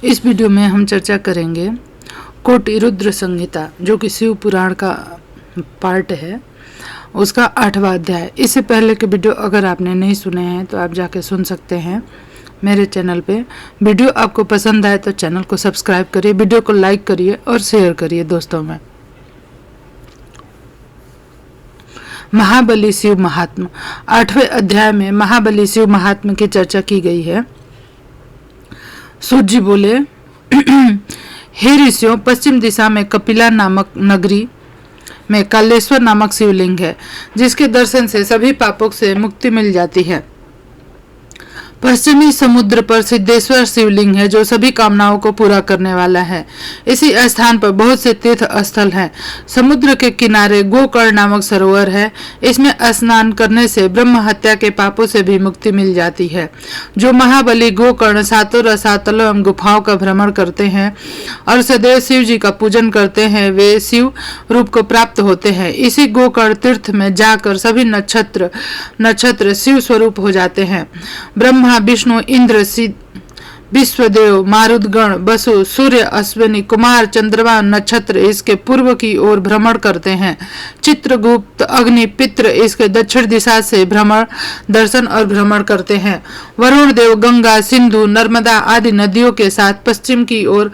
इस वीडियो में हम चर्चा करेंगे कोटि रुद्र संहिता, जो कि शिव पुराण का पार्ट है, उसका 8वां अध्याय। इससे पहले के वीडियो अगर आपने नहीं सुने हैं तो आप जाके सुन सकते हैं मेरे चैनल पे। वीडियो आपको पसंद आए तो चैनल को सब्सक्राइब करिए, वीडियो को लाइक करिए और शेयर करिए दोस्तों में। महाबली शिव महात्म। 8वें अध्याय में महाबली शिव महात्म की चर्चा की गई है। सूत जी बोले, हे ऋषियों, पश्चिम दिशा में कपिला नामक नगरी में कालेश्वर नामक शिवलिंग है, जिसके दर्शन से सभी पापों से मुक्ति मिल जाती है। पश्चिमी समुद्र पर सिद्धेश्वर शिवलिंग है, जो सभी कामनाओं को पूरा करने वाला है। इसी स्थान पर बहुत से तीर्थ स्थल हैं। समुद्र के किनारे गोकर्ण नामक सरोवर है। इसमें स्नान करने से ब्रह्म हत्या के पापों से भी मुक्ति मिल जाती है। जो महाबली गोकर्ण सातों रसातलों एवं गुफाओं का भ्रमण करते हैं और सदैव शिव जी का पूजन करते हैं, वे शिव रूप को प्राप्त होते हैं। इसी गोकर्ण तीर्थ में जाकर सभी नक्षत्र शिव स्वरूप हो जाते हैं। ब्रह्मा, विष्णु, इंद्र, विश्वदेव, मारुतगण, वसु, सूर्य, अश्विनी, कुमार, चंद्रमा, नक्षत्र इसके पूर्व की ओर भ्रमण करते हैं। चित्रगुप्त, अग्नि, पितृ इसके दक्षिण दिशा से दर्शन और भ्रमण करते हैं। वरुण देव गंगा, सिंधु, नर्मदा आदि नदियों के साथ पश्चिम की ओर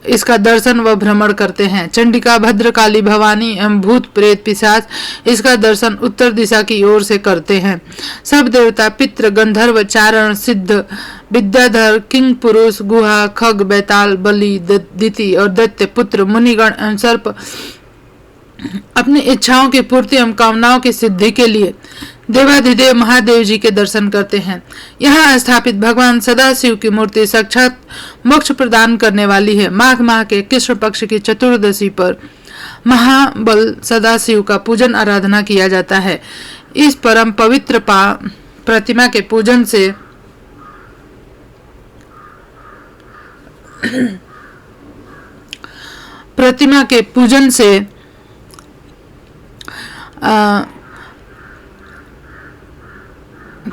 इसका दर्शन व भ्रमण करते हैं। चंडिका, भद्रकाली, भवानी एवं भूत प्रेत पिशाच इसका दर्शन उत्तर दिशा की ओर से करते हैं। सब देवता, पितृ, गंधर्व, चारण, सिद्ध, विद्याधर, किंग पुरुष, गुहा, खग, बैताल, बलि, दिति और दैत्य पुत्र, मुनिगण एवं सर्प अपनी इच्छाओं की पूर्ति एवं कामनाओं की सिद्धि के लिए देवाधिदेव महादेव जी के दर्शन करते हैं। यहाँ स्थापित भगवान सदाशिव की मूर्ति साक्षात मोक्ष प्रदान करने वाली है। माघ माह के कृष्ण पक्ष की चतुर्दशी पर महाबल सदाशिव का पूजन आराधना किया जाता है। इस परम पवित्र प्रतिमा के पूजन से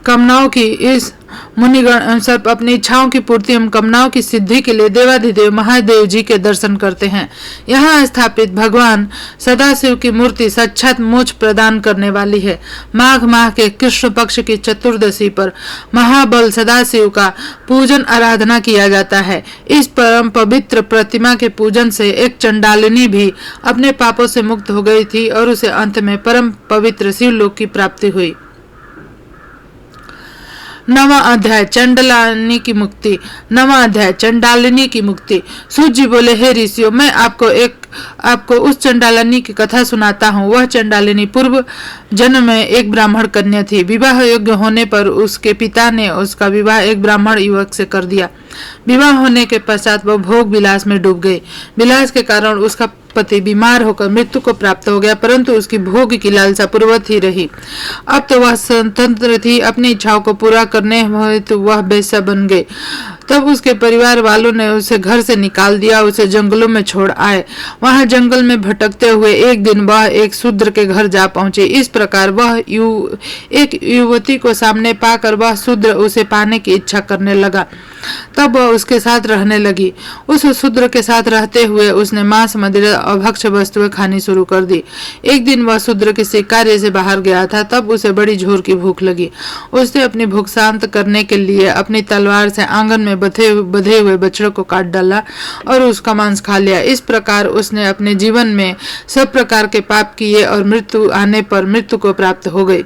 कामनाओं की इस मुनिगण एवं सर्प अपनी इच्छाओं की पूर्ति एवं कामनाओं की सिद्धि के लिए देवाधिदेव महादेव जी के दर्शन करते हैं। यहाँ स्थापित भगवान सदाशिव की मूर्ति साक्षात मोक्ष प्रदान करने वाली है। माघ माह के कृष्ण पक्ष की चतुर्दशी पर महाबल सदाशिव का पूजन आराधना किया जाता है। इस परम पवित्र प्रतिमा के पूजन से एक चंडालिनी भी अपने पापों से मुक्त हो गई थी और उसे अंत में परम पवित्र शिवलोक की प्राप्ति हुई। 9वां अध्याय चंडालिनी की मुक्ति। 9वां अध्याय चंडालिनी की मुक्ति। सूत जी बोले, हे ऋषियों, मैं आपको उस चंडालिनी की कथा सुनाता हूँ। वह चंडालिनी पूर्व जन्म में एक ब्राह्मण कन्या थी। विवाह योग्य होने पर उसके पिता ने उसका विवाह एक ब्राह्मण युवक से कर दिया। विवाह होने के पश्चात वह भोग विलास में डूब गई। विलास के कारण उसका पति बीमार होकर मृत्यु को प्राप्त हो गया, परंतु उसकी भोग की लालसा पूर्ववत ही रही। अब तो वह स्वतंत्र थी। अपनी इच्छाओं को पूरा करने हेतु वह बेश्या बन गई। तब उसके परिवार वालों ने उसे घर से निकाल दिया, उसे जंगलों में छोड़ आए। वहां जंगल में भटकते हुए एक दिन वह एक शूद्र के घर जा पहुंचे। इस प्रकार वह एक युवती को सामने पाकर वह शूद्र उसे पाने की इच्छा करने लगा। तब वह उसके साथ रहने लगी। उस शूद्र के साथ रहते हुए उसने मांस, मदिरा और भक्ष्य वस्तुएं खानी शुरू कर दी। एक दिन वह शूद्र किसी कार्य से बाहर गया था। तब उसे बड़ी जोर की भूख लगी। उसने अपनी भूख शांत करने के लिए अपनी तलवार से आंगन में बंधे हुए बछड़े को काट डाला और उसका मांस खा लिया। इस प्रकार उसने अपने जीवन में सब प्रकार के पाप किए और मृत्यु आने पर मृत्यु को प्राप्त हो गई।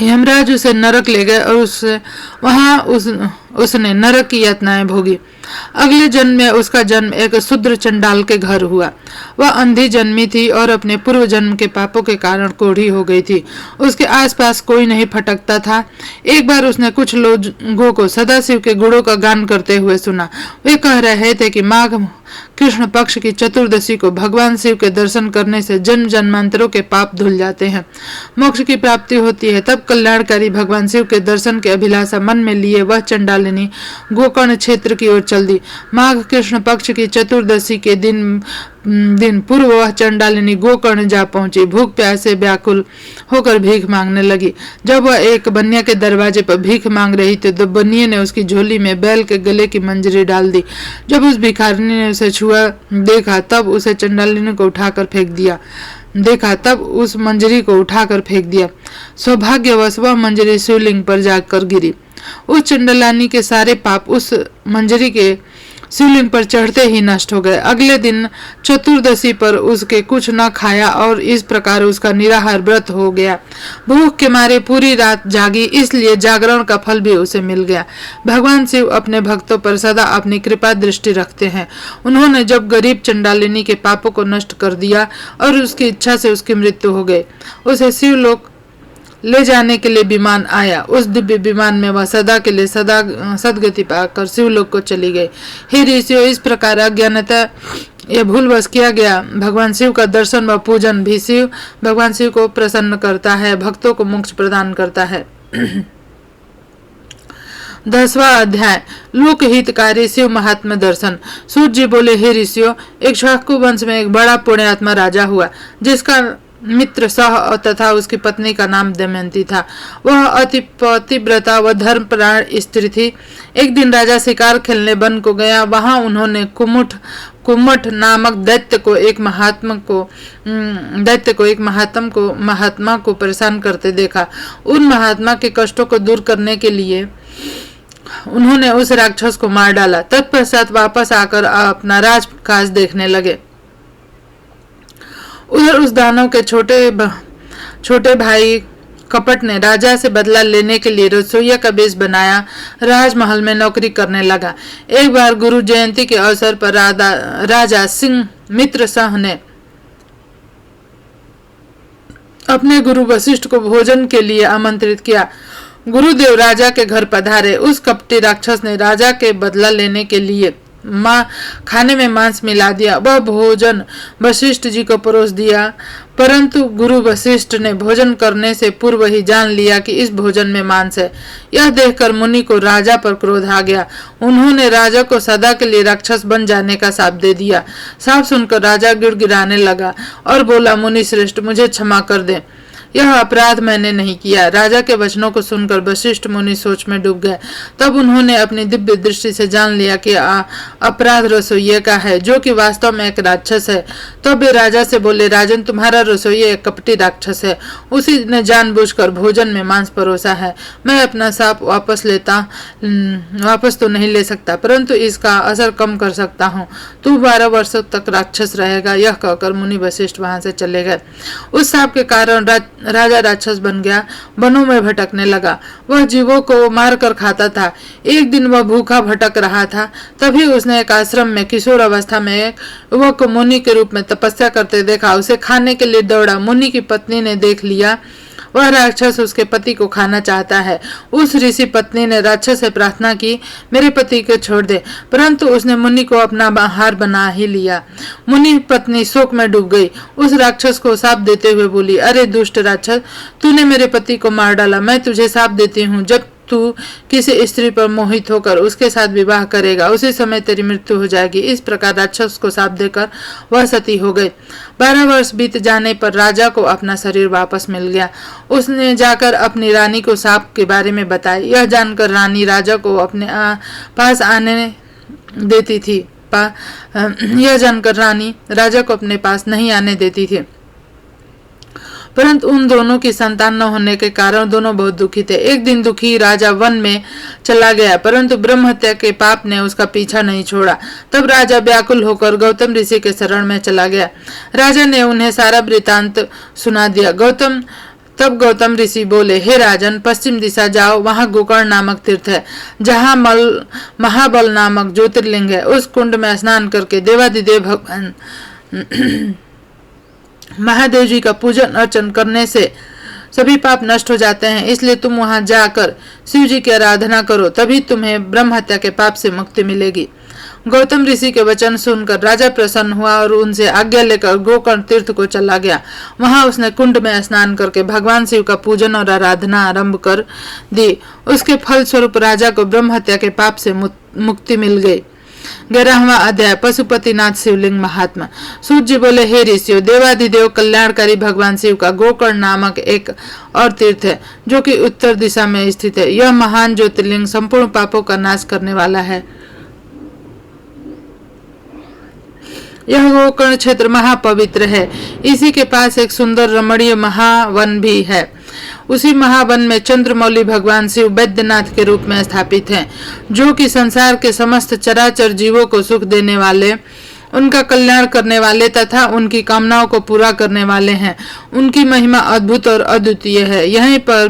यमराज उसे नरक ले गए और उसने नरक की यातनाएं भोगी। अगले जन्म में उसका जन्म एक शूद्र चंडाल के घर हुआ। वह अंधी जन्मी थी और अपने पूर्व जन्म के पापों के कारण कोढ़ी हो गई थी। उसके आसपास कोई नहीं फटकता था। एक बार उसने कुछ लोगों को सदाशिव के गुणों का गान करते हुए सुना। वे कह रहे थे कि माघ कृष्ण पक्ष की चतुर्दशी को भगवान शिव के दर्शन करने से जन्म जन्मांतरों के पाप धुल जाते हैं, मोक्ष की प्राप्ति होती है। तब कल्याणकारी भगवान शिव के दर्शन की अभिलाषा मन में लिए वह चंडाल चंडालिनी गोकर्ण क्षेत्र की ओर चल दी। माघ कृष्ण पक्ष की चतुर्दशी के दिन पूर्व वह चंडालिनी गोकर्ण जा पहुंची। भूख प्यास से व्याकुल होकर भीख मांगने लगी। जब वह एक बनिया के दरवाजे पर भीख मांग रही थी तो बनिया ने उसकी झोली में बैल के गले की मंजरी डाल दी। जब उस भिखारिनी ने उसे छुआ देखा तब उसे चंडालिनी को उठाकर फेंक दिया। उस मंजरी को उठाकर फेंक दिया। सौभाग्यवश वह मंजरी शिवलिंग पर जाकर गिरी। उस चंडालिनी के सारे पाप उस मंजरी के शिवलिंग पर चढ़ते ही नष्ट हो गए। अगले दिन चतुर्दशी पर उसके कुछ न खाया और इस प्रकार उसका निराहार व्रत हो गया। भूख के मारे पूरी रात जागी, इसलिए जागरण का फल भी उसे मिल गया। भगवान शिव अपने भक्तों पर सदा अपनी कृपा दृष्टि रखते हैं। उन्होंने जब गरीब चंडालिनी के पापों को नष्ट कर दिया और उसकी इच्छा से उसकी मृत्यु हो गई, उसे शिवलोक ले जाने के लिए विमान आया। उस दिव्य विमान में वह सदा के लिए सदगति पाकर शिवलोक को चली गई। हे ऋषियों, इस प्रकार अज्ञानता यह भूलवश किया गया भगवान शिव का दर्शन व पूजन भी भगवान शिव को प्रसन्न करता है, भक्तों को मोक्ष प्रदान करता है। 10वां अध्याय लोकहितकारी शिव महात्मा दर्शन। सूर्य जी बोले, हे ऋषियों, एक शाकु वंश में एक बड़ा पुण्यात्मा राजा हुआ जिसका मित्र सह तथा उसकी पत्नी का नाम दमयंती था। वह अति पतिव्रता व धर्मपरायण स्त्री थी। एक दिन राजा शिकार खेलने वन को गया। वहां उन्होंने कुम्मठ नामक दैत्य को एक महात्मा को परेशान करते देखा। उन महात्मा के कष्टों को दूर करने के लिए उन्होंने उस राक्षस को मार डाला। तत्पश्चात वापस आकर अपना राजकाज देखने लगे। उधर उस दानव के छोटे भाई कपट ने राजा से बदला लेने के लिए रसोइया का वेश बनाया राजमहल में नौकरी करने लगा। एक बार गुरु जयंती के अवसर पर राजा सिंह मित्र शाह ने अपने गुरु वशिष्ठ को भोजन के लिए आमंत्रित किया। गुरुदेव राजा के घर पधारे। उस कपटी राक्षस ने राजा के बदला लेने के लिए खाने में मांस मिला दिया। वह भोजन वशिष्ठ जी को परोस दिया, परंतु गुरु वशिष्ठ ने भोजन करने से पूर्व ही जान लिया कि इस भोजन में मांस है। यह देखकर मुनि को राजा पर क्रोध आ गया। उन्होंने राजा को सदा के लिए राक्षस बन जाने का शाप दे दिया। शाप सुनकर राजा गिड़गिड़ाने लगा और बोला, मुनि श्रेष्ठ, मुझे क्षमा कर दे, यह अपराध मैंने नहीं किया। राजा के वचनों को सुनकर वशिष्ठ मुनि सोच में डूब गए। तब उन्होंने अपनी दिव्य दृष्टि से जान लिया कि अपराध रसोइये का है, जो कि वास्तव में एक राक्षस है। तब वे राजा से बोले, राजन, तुम्हारा रसोइया एक कपटी राक्षस है। उसी ने जानबूझकर भोजन में मांस परोसा है। मैं अपना शाप वापस तो नहीं ले सकता, परंतु इसका असर कम कर सकता हूँ। तू 12 वर्षों तक राक्षस रहेगा। यह कहकर मुनि वशिष्ठ वहां से चले गए। उस शाप के कारण राजा राक्षस बन गया, वनों में भटकने लगा। वह जीवों को मार कर खाता था। एक दिन वह भूखा भटक रहा था, तभी उसने एक आश्रम में किशोर अवस्था में एक युवक को मुनि के रूप में तपस्या करते देखा। उसे खाने के लिए दौड़ा। मुनि की पत्नी ने देख लिया वह राक्षस उसके पति को खाना चाहता है। उस ऋषि पत्नी ने राक्षस से प्रार्थना की, मेरे पति को छोड़ दे, परंतु उसने मुनि को अपना आहार बना ही लिया। मुनि पत्नी शोक में डूब गई। उस राक्षस को शाप देते हुए बोली, अरे दुष्ट राक्षस, तूने मेरे पति को मार डाला। मैं तुझे शाप देती हूँ, जब तू किसी स्त्री पर मोहित होकर उसके साथ विवाह करेगा, उसी समय तेरी मृत्यु हो जाएगी। इस प्रकार राक्षस को शाप देकर वह सती हो गई। 12 वर्ष बीत जाने पर राजा को अपना शरीर वापस मिल गया। उसने जाकर अपनी रानी को शाप के बारे में बताया। यह जानकर रानी राजा को अपने पास आने देती थी। यह जानकर रानी राजा को अपने पास नहीं आने देती थी, परंतु उन दोनों की संतान न होने के कारण दोनों बहुत दुखी थे। एक दिन दुखी राजा वन में चला गया, परंतु ब्रह्म हत्या के पाप ने उसका पीछा नहीं छोड़ा। तब राजा व्याकुल होकर गौतम ऋषि के शरण में चला गया। राजा ने उन्हें सारा वृतांत सुना दिया। तब गौतम ऋषि बोले, हे राजन, पश्चिम दिशा जाओ, वहां गोकर्ण नामक तीर्थ है, जहां महाबल नामक ज्योतिर्लिंग है। उस कुंड में स्नान करके देवादिदेव भगवान महादेव जी का पूजन अर्चन करने से सभी पाप नष्ट हो जाते हैं। इसलिए तुम वहां जाकर शिव जी की आराधना करो, तभी तुम्हें ब्रह्म हत्या के पाप से मुक्ति मिलेगी। गौतम ऋषि के वचन सुनकर राजा प्रसन्न हुआ और उनसे आज्ञा लेकर गोकर्ण तीर्थ को चला गया। वहां उसने कुंड में स्नान करके भगवान शिव का पूजन और आराधना आरंभ कर दी। उसके फल स्वरूप राजा को ब्रह्म हत्या के पाप से मुक्ति मिल गई। 11वां अध्याय पशुपतिनाथ शिवलिंग महात्मा। सूत जी बोले, हे ऋषियों, देवाधिदेव कल्याणकारी भगवान शिव का गोकर्ण नामक एक और तीर्थ है जो कि उत्तर दिशा में स्थित है। यह महान ज्योतिर्लिंग संपूर्ण पापों का नाश करने वाला है। यह गोकर्ण क्षेत्र महापवित्र है। इसी के पास एक सुंदर रमणीय महावन भी है। उसी महावन में चंद्रमौली भगवान शिव वैद्यनाथ के रूप में स्थापित हैं, जो कि संसार के समस्त चराचर जीवों को सुख देने वाले, उनका कल्याण करने वाले तथा उनकी कामनाओं को पूरा करने वाले हैं। उनकी महिमा अद्भुत और अद्वितीय है। यहीं पर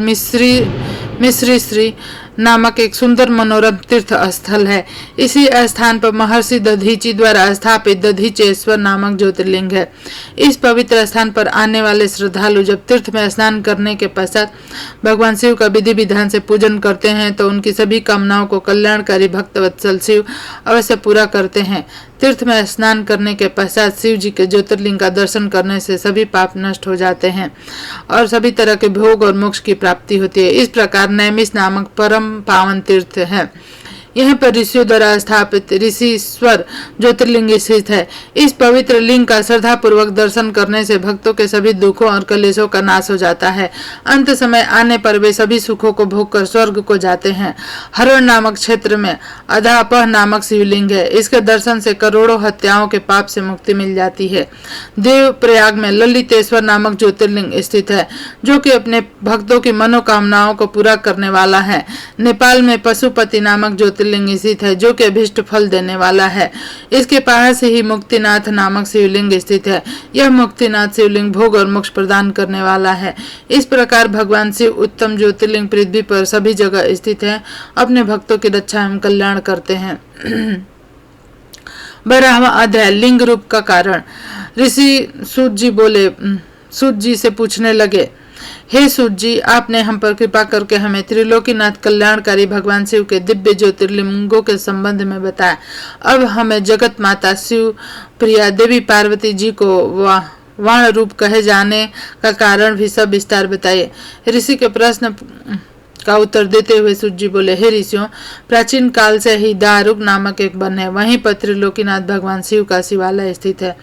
मिश्री श्री नामक एक सुंदर मनोरम तीर्थ स्थल है। इसी स्थान पर महर्षि दधीची द्वारा स्थापित दधीचेश्वर नामक ज्योतिर्लिंग है। इस पवित्र स्थान पर आने वाले श्रद्धालु जब तीर्थ में स्नान करने के पश्चात भगवान शिव का विधि विधान से पूजन करते हैं तो उनकी सभी कामनाओं को कल्याणकारी भक्तवत्सल शिव अवश्य पूरा करते हैं। तीर्थ में स्नान करने के पश्चात शिव जी के ज्योतिर्लिंग का दर्शन करने से सभी पाप नष्ट हो जाते हैं और सभी तरह के भोग और मोक्ष की प्राप्ति होती है। इस प्रकार नैमिष नामक परम पावन तीर्थ है। यहाँ पर ऋषियों द्वारा स्थापित ऋषिश्वर ज्योतिर्लिंग स्थित है। इस पवित्र लिंग का श्रद्धा पूर्वक दर्शन करने से भक्तों के सभी दुखों और कलेशों का नाश हो जाता है। अंत समय आने पर वे सभी सुखों को भोग कर स्वर्ग को जाते हैं। हरण नामक क्षेत्र में अधापह नामक शिवलिंग है। इसके दर्शन से करोड़ों हत्याओं के पाप से मुक्ति मिल जाती है। देव प्रयाग में ललितेश्वर नामक ज्योतिर्लिंग स्थित है, जो कि अपने भक्तों की मनोकामनाओं को पूरा करने वाला है। नेपाल में पशुपति नामक ज्योतिर्लिंग स्थित है, जो कि अभिष्ट फल देने वाला है। इसके पास ही मुक्तिनाथ नामक शिवलिंग स्थित है। यह मुक्तिनाथ शिवलिंग भोग और मोक्ष प्रदान करने वाला है। इस प्रकार भगवान शिव उत्तम ज्योतिर्लिंग पृथ्वी पर सभी जगह स्थित है, अपने भक्तों की रक्षा एवं कल्याण करते हैं। 12वां अध्याय लिंग रूप का कारण। ऋषि सूत जी से पूछने लगे, हे सूत जी, आपने हम पर कृपा करके हमें त्रिलोकीनाथ कल्याणकारी भगवान शिव के दिव्य ज्योतिर्लिंगों के संबंध में बताया। अब हमें जगत माता शिव प्रिया देवी पार्वती जी को वाण रूप कहे जाने का कारण भी सब विस्तार बताइए। ऋषि के प्रश्न का उत्तर देते हुए सूत जी बोले, हे ऋषियों, प्राचीन काल से ही दारुक नामक एक वन है। वहीं पर त्रिलोकीनाथ भगवान शिव का शिवालय स्थित है।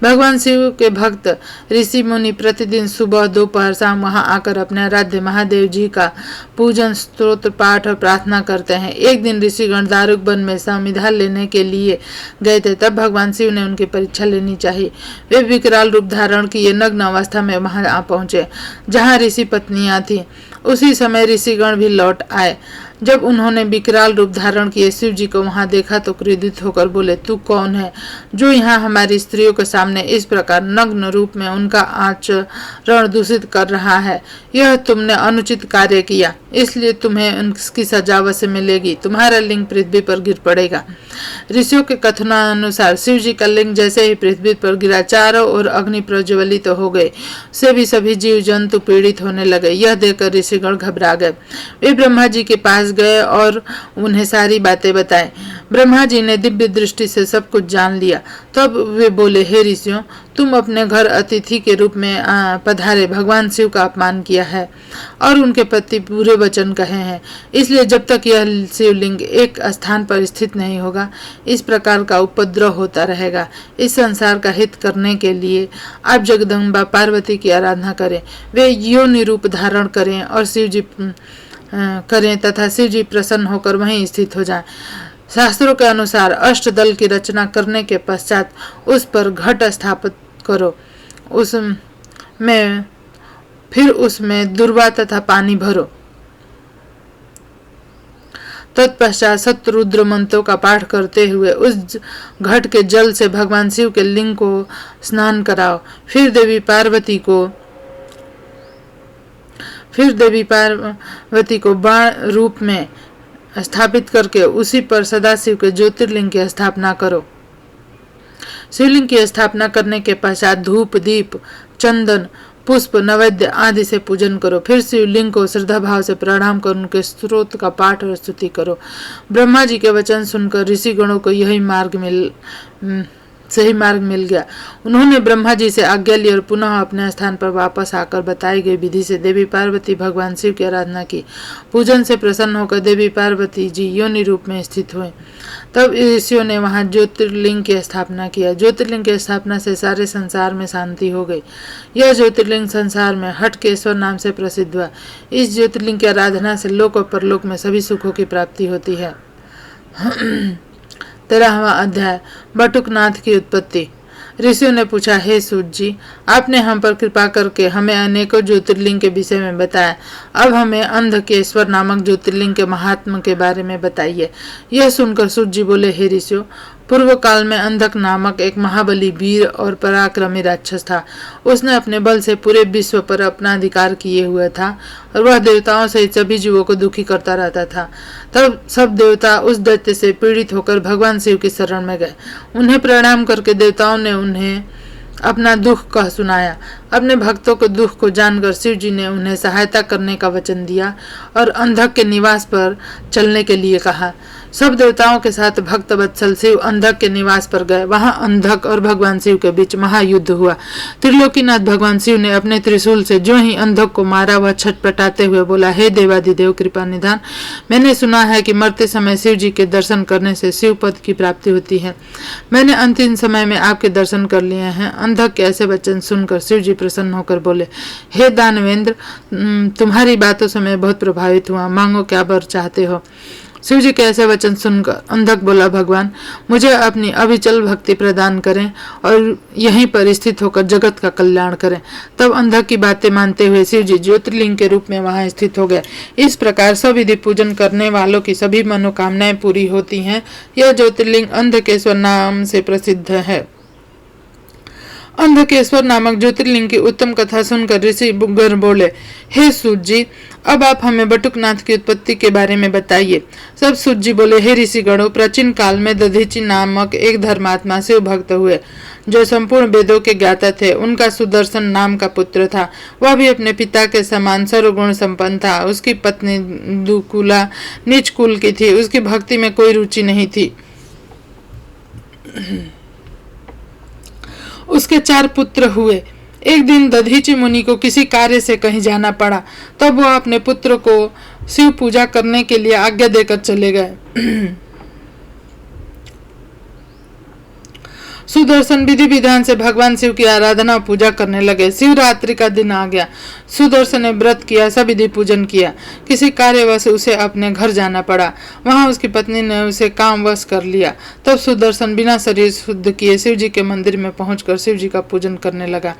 भगवान शिव के भक्त ऋषि मुनि प्रतिदिन सुबह दोपहर शाम वहां आकर अपने आराध्य महादेव जी का पूजन स्तोत्र पाठ और प्रार्थना करते हैं। एक दिन ऋषिगण दारुक वन में संविधा लेने के लिए गए थे। तब भगवान शिव ने उनकी परीक्षा लेनी चाहिए। वे विकराल रूप धारण किए नग्न अवस्था में वहां आ पहुंचे जहाँ ऋषि पत्नियां थी। उसी समय ऋषिगण भी लौट आए। जब उन्होंने विकराल रूप धारण किए शिव जी को वहां देखा तो क्रोधित होकर बोले, तू कौन है जो यहाँ हमारी स्त्रियों के सामने इस प्रकार नग्न रूप में उनका आचरण दूषित कर रहा है? यह तुमने अनुचित कार्य किया, इसलिए तुम्हें उनकी सजा अवश्य मिलेगी। तुम्हारा लिंग पृथ्वी पर गिर पड़ेगा। ऋषियों के कथनानुसार शिव जी का लिंग जैसे ही पृथ्वी पर गिरा, चारों ओर अग्नि प्रज्वलित हो गए। से भी सभी जीव जंतु पीड़ित होने लगे। यह देखकर ऋषिगण घबरा गए। वे ब्रह्मा जी के पास गए और उन्हें सारी बातें बताएं। ब्रह्मा जी ने दिव्य दृष्टि से सब कुछ जान लिया। तब वे बोले, हे ऋषियों, तुम अपने घर अतिथि के रूप में पधारे भगवान शिव का अपमान किया है और उनके प्रति बुरे वचन कहे हैं। इसलिए जब तक यह शिवलिंग एक स्थान पर स्थित नहीं होगा, इस प्रकार का उपद्रव होता रहेगा। इस संसार का हित करने के लिए आप जगदम्बा पार्वती की आराधना करें। वे योनि रूप धारण करें और शिव जी करें तथा शिव जी प्रसन्न होकर वहीं स्थित हो जाएं। शास्त्रों के अनुसार अष्टदल की रचना करने के पश्चात उस पर घट स्थापित करो। फिर उसमें दुर्वा तथा पानी भरो। तत्पश्चात सतरुद्र मंत्रों का पाठ करते हुए उस घट के जल से भगवान शिव के लिंग को स्नान कराओ। फिर देवी पार्वती को बाण रूप में स्थापित करके उसी पर सदाशिव के ज्योतिर्लिंग की स्थापना करो। शिवलिंग की स्थापना करने के पश्चात धूप, दीप, चंदन, पुष्प, नैवेद्य आदि से पूजन करो। फिर शिवलिंग को श्रद्धा भाव से प्रणाम कर उनके स्तोत्र का पाठ और स्तुति करो। ब्रह्मा जी के वचन सुनकर ऋषि गणों को सही मार्ग मिल गया। उन्होंने ब्रह्मा जी से आज्ञा ली और पुनः अपने स्थान पर वापस आकर बताई गई विधि से देवी पार्वती भगवान शिव की आराधना की। पूजन से प्रसन्न होकर देवी पार्वती जी योनि रूप में स्थित हुए। तब ऋषियों ने वहां ज्योतिर्लिंग की स्थापना किया। ज्योतिर्लिंग की स्थापना से सारे संसार में शांति हो गई। यह ज्योतिर्लिंग संसार में हटकेश्वर नाम से प्रसिद्ध हुआ। इस ज्योतिर्लिंग की आराधना से लोक और परलोक में सभी सुखों की प्राप्ति होती है। 13वां अध्याय, बटुकनाथ की उत्पत्ति। ऋषियों ने पूछा, हे सूत जी, आपने हम पर कृपा करके हमें अनेकों ज्योतिर्लिंग के विषय में बताया। अब हमें अंधकेश्वर नामक ज्योतिर्लिंग के महात्मा के बारे में बताइए। यह सुनकर सूत जी बोले, हे ऋषियों, पूर्व काल में अंधक नामक एक महाबली वीर और पराक्रमी राक्षस था। उसने अपने बल से पूरे विश्व पर अपना अधिकार किए हुए था और वह देवताओं सहित सभी जीवों को दुखी करता रहता था। तब सब देवता उस दैत्य से पीड़ित होकर भगवान शिव की शरण में गए। उन्हें प्रणाम करके देवताओं ने उन्हें अपना दुख कह सुनाया। अपने भक्तों के दुख को जानकर शिव जी ने उन्हें सहायता करने का वचन दिया और अंधक के निवास पर चलने के लिए कहा। सब देवताओं के साथ भक्त वत्सल शिव अंधक के निवास पर गए। वहां अंधक और भगवान शिव के बीच महायुद्ध हुआ। त्रिलोकीनाथ भगवान शिव ने अपने त्रिशूल से जो ही अंधक को मारा, वह छटपटाते हुए बोला, हे देवाधिदेव कृपा निधान, मैंने सुना है कि मरते समय शिव जी के दर्शन करने से शिव पद की प्राप्ति होती है। मैंने अंतिम समय में आपके दर्शन कर लिए हैं। अंधक के ऐसे वचन सुनकर शिव जी प्रसन्न होकर बोले, हे दानवेंद्र, तुम्हारी बातों से मैं बहुत प्रभावित हुआ। मांगो, क्या वर चाहते हो। शिव जी के ऐसे वचन सुनकर अंधक बोला, भगवान, मुझे अपनी अविचल भक्ति प्रदान करें और यहीं पर स्थित होकर जगत का कल्याण करें। तब अंधक की बातें मानते हुए शिव जी ज्योतिर्लिंग के रूप में वहां स्थित हो गए। इस प्रकार सविधि पूजन करने वालों की सभी मनोकामनाएं पूरी होती हैं। यह ज्योतिर्लिंग अंधकेश्वर नाम से प्रसिद्ध है। अंधकेश्वर नामक ज्योतिर्लिंग की उत्तम कथा सुनकर ऋषि गण बोले, हे सूत जी, अब आप हमें बटुकनाथ की उत्पत्ति के बारे में बताइए। सब सूत जी बोले, हे ऋषि गणों, प्राचीन काल में दधीचि नामक एक धर्मात्मा शिव भक्त हुए, जो संपूर्ण वेदों के ज्ञाता थे। उनका सुदर्शन नाम का पुत्र था। वह भी अपने पिता के समान सर्वगुण संपन्न था। उसकी पत्नी दुकुला नीच कुल की थी। उसकी भक्ति में कोई रुचि नहीं थी। उसके 4 पुत्र हुए। एक दिन दधीचि मुनि को किसी कार्य से कहीं जाना पड़ा। तब वह अपने पुत्र को शिव पूजा करने के लिए आज्ञा देकर चले गए। सुदर्शन विधि विधान से भगवान शिव की आराधना और पूजा करने लगे। शिवरात्रि का दिन आ गया। सुदर्शन ने व्रत किया, सविधि पूजन किया। किसी कार्यवश उसे अपने घर जाना पड़ा। वहां उसकी पत्नी ने उसे कामवश कर लिया। तब सुदर्शन बिना शरीर शुद्ध किए शिव जी के मंदिर में पहुंचकर शिव जी का पूजन करने लगा।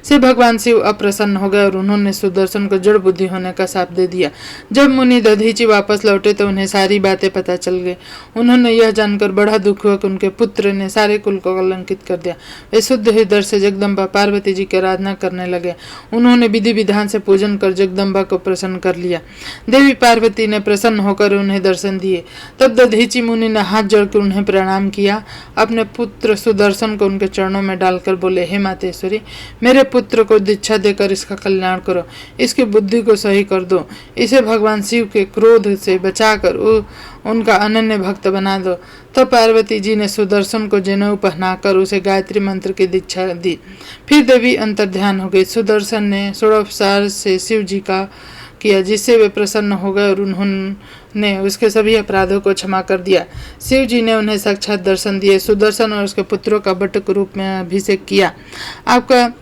से भगवान शिव अप्रसन्न हो गए और उन्होंने सुदर्शन को जड़ बुद्धि होने का शाप दे दिया। जब मुनि दधीचि वापस लौटे तो उन्हें सारी बातें पता चल गई। उन्होंने यह जानकर बड़ा दुख हुआ कि उनके पुत्र ने सारे कुल को कलंकित कर दिया। वे शुद्ध हृदय से जगदम्बा पार्वती जी की आराधना करने लगे। उन्होंने विधि विधान से पूजन कर जगदम्बा को प्रसन्न कर लिया। देवी पार्वती ने प्रसन्न होकर उन्हें दर्शन दिए। तब दधीचि मुनि ने हाथ जोड़कर उन्हें प्रणाम किया। अपने पुत्र सुदर्शन को उनके चरणों में डालकर बोले, हे मातेश्वरी, मेरे पुत्र को दीक्षा देकर इसका कल्याण करो। इसकी बुद्धि को सही कर दो। इसे भगवान शिव के क्रोध से बचाकर उनका अनन्य भक्त बना दो। तब पार्वती जी ने सुदर्शन को जनेऊ पहनाकर उसे गायत्री मंत्र की दीक्षा दी। फिर देवी अंतर्ध्यान हो गई। सुदर्शन ने षोडशोपचार से शिव जी का किया, जिससे वे प्रसन्न हो गए और उन्होंने उसके सभी अपराधों को क्षमा कर दिया। शिव जी ने उन्हें साक्षात दर्शन दिए। सुदर्शन और उसके पुत्रों का बटुक रूप में अभिषेक किया। आपका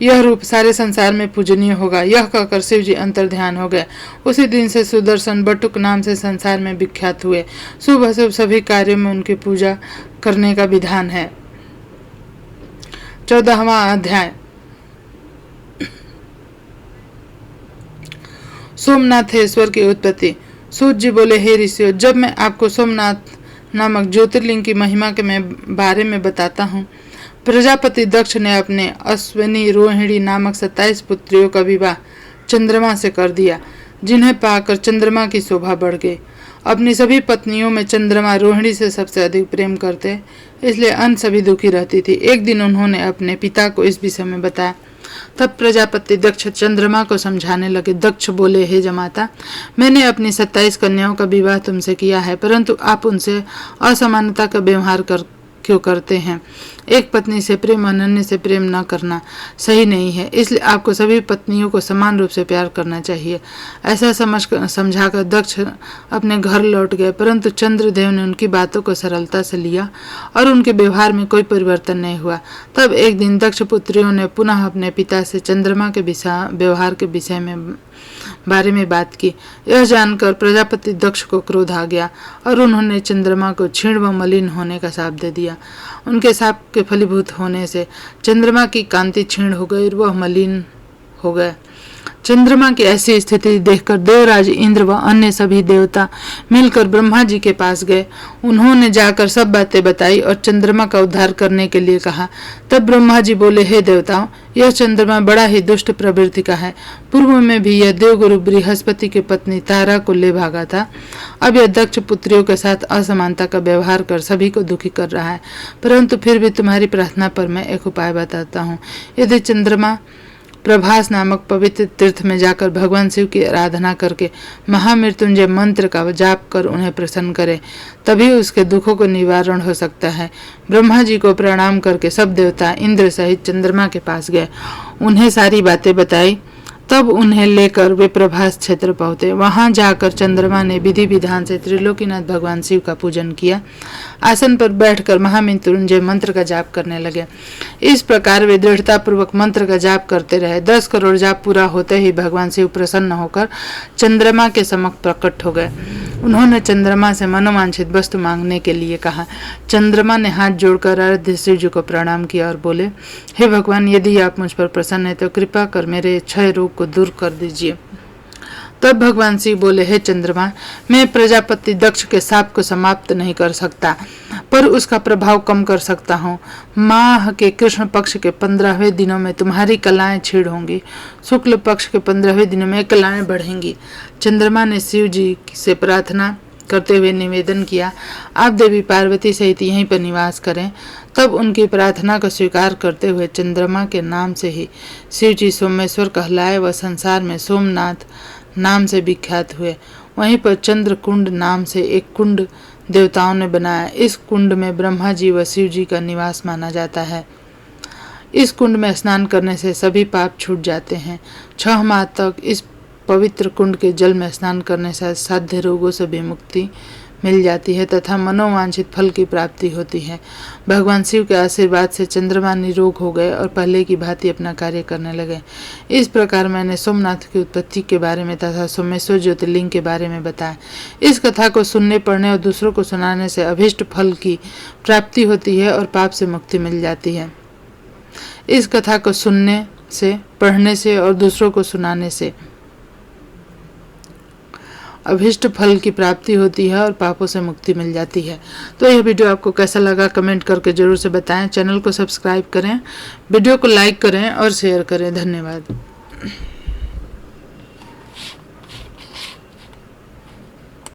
यह रूप सारे संसार में पूजनीय होगा। यह कहकर शिव जी अंतर्ध्यान हो गए। उसी दिन से सुदर्शन बटुक नाम से संसार में विख्यात हुए। शुभ अशुभ सभी कार्यों में उनकी पूजा करने का विधान है। 14वां अध्याय, सोमनाथेश्वर की उत्पत्ति। सूत जी बोले, हे ऋषियों, जब मैं आपको सोमनाथ नामक ज्योतिर्लिंग की महिमा के बारे में बताता हूँ। प्रजापति दक्ष ने अपने अश्विनी रोहिणी नामक 27 पुत्रियों का विवाह चंद्रमा से कर दिया, जिन्हें पाकर चंद्रमा की शोभा बढ़ गई। अपनी सभी पत्नियों में चंद्रमा रोहिणी से सबसे अधिक प्रेम करते, इसलिए अन्य सभी दुखी रहती थी। एक दिन उन्होंने अपने पिता को इस विषय में बताया। तब प्रजापति दक्ष चंद्रमा को समझाने लगे। दक्ष बोले, हे जमाता, मैंने अपनी 27 कन्याओं का विवाह तुमसे किया है, परंतु आप उनसे असमानता का व्यवहार क्यों करते हैं? एक पत्नी से प्रेम अन्य से प्रेम न करना सही नहीं है, इसलिए आपको सभी पत्नियों को समान रूप से प्यार करना चाहिए। ऐसा समझाकर दक्ष अपने घर लौट गए, परंतु चंद्रदेव ने उनकी बातों को सरलता से लिया और उनके व्यवहार में कोई परिवर्तन नहीं हुआ। तब एक दिन दक्ष पुत्रियों ने पुनः अपने पिता से चंद्रमा के व्यवहार के बारे में बात की। यह जानकर प्रजापति दक्ष को क्रोध आ गया और उन्होंने चंद्रमा को क्षीण व मलिन होने का शाप दे दिया। उनके शाप के फलीभूत होने से चंद्रमा की कांति क्षीण हो गई और वह मलिन हो गए। चंद्रमा की ऐसी स्थिति देखकर देवराज इंद्र व अन्य सभी देवता मिलकर ब्रह्मा जी के पास गए। उन्होंने जाकर सब बातें बताई और चंद्रमा का उद्धार करने के लिए कहा। तब ब्रह्मा जी बोले, हे देवताओं, यह चंद्रमा बड़ा ही दुष्ट प्रवृत्ति का है। पूर्व में भी यह देवगुरु बृहस्पति की पत्नी तारा को ले भागा था। अब यह दक्ष पुत्रियों के साथ असमानता का व्यवहार कर सभी को दुखी कर रहा है। परंतु फिर भी तुम्हारी प्रार्थना पर मैं एक उपाय बताता हूँ। यदि चंद्रमा प्रभास नामक पवित्र तीर्थ में जाकर भगवान शिव की आराधना करके महामृत्युंजय मंत्र का जाप कर उन्हें प्रसन्न करे, तभी उसके दुखों को निवारण हो सकता है। ब्रह्मा जी को प्रणाम करके सब देवता इंद्र सहित चंद्रमा के पास गए, उन्हें सारी बातें बताई। तब उन्हें लेकर वे प्रभास क्षेत्र पहुंचे। वहां जाकर चंद्रमा ने विधि विधान से त्रिलोकीनाथ भगवान शिव का पूजन किया। आसन पर बैठकर महामृत्युंजय मंत्र का जाप करने लगे। इस प्रकार वे दृढ़ता पूर्वक मंत्र का जाप करते रहे। 10 करोड़ जाप पूरा होते ही भगवान शिव प्रसन्न होकर चंद्रमा के समक्ष प्रकट हो गए। उन्होंने चंद्रमा से मनोवांछित वस्तु मांगने के लिए कहा। चंद्रमा ने हाथ जोड़कर आराध्य शिव जी को प्रणाम किया और बोले, हे भगवान, यदि आप मुझ पर प्रसन्न है तो कृपा कर मेरे क्षय रोग को दूर कर दीजिए। तब भगवान शिव बोले, हे चंद्रमा, मैं प्रजापति दक्ष के शाप को समाप्त नहीं कर सकता, पर उसका प्रभाव कम कर सकता हूँ। माह के कृष्ण पक्ष के 15वें दिनों में तुम्हारी कलाएं क्षीण होंगी, शुक्ल पक्ष के 15वें दिनों में कलाएं बढ़ेंगी। चंद्रमा ने शिव जी से प्रार्थना करते हुए निवेदन किया, आप देवी पार्वती सहित यहीं पर निवास करें। तब उनकी प्रार्थना को स्वीकार करते हुए चंद्रमा के नाम से ही शिव जी सोमेश्वर कहलाए व संसार में सोमनाथ नाम से विख्यात हुए। वहीं पर चंद्र कुंड नाम से एक कुंड देवताओं ने बनाया। इस कुंड में ब्रह्मा जी व शिव जी का निवास माना जाता है। इस कुंड में स्नान करने से सभी पाप छूट जाते हैं। 6 माह तक इस पवित्र कुंड के जल में स्नान करने से साध्य रोगों से भी मुक्ति मिल जाती है तथा मनोवांछित फल की प्राप्ति होती है। भगवान शिव के आशीर्वाद से चंद्रमा निरोग हो गए और पहले की भांति अपना कार्य करने लगे। इस प्रकार मैंने सोमनाथ की उत्पत्ति के बारे में तथा सोमेश्वर ज्योतिर्लिंग के बारे में बताया। इस कथा को सुनने, पढ़ने और दूसरों को सुनाने से अभीष्ट फल की प्राप्ति होती है और पाप से मुक्ति मिल जाती है। इस कथा को सुनने से, पढ़ने से और दूसरों को सुनाने से अभीष्ट फल की प्राप्ति होती है और पापों से मुक्ति मिल जाती है। तो यह वीडियो आपको कैसा लगा कमेंट करके जरूर से बताएं। चैनल को सब्सक्राइब करें, वीडियो को लाइक करें और शेयर करें। धन्यवाद।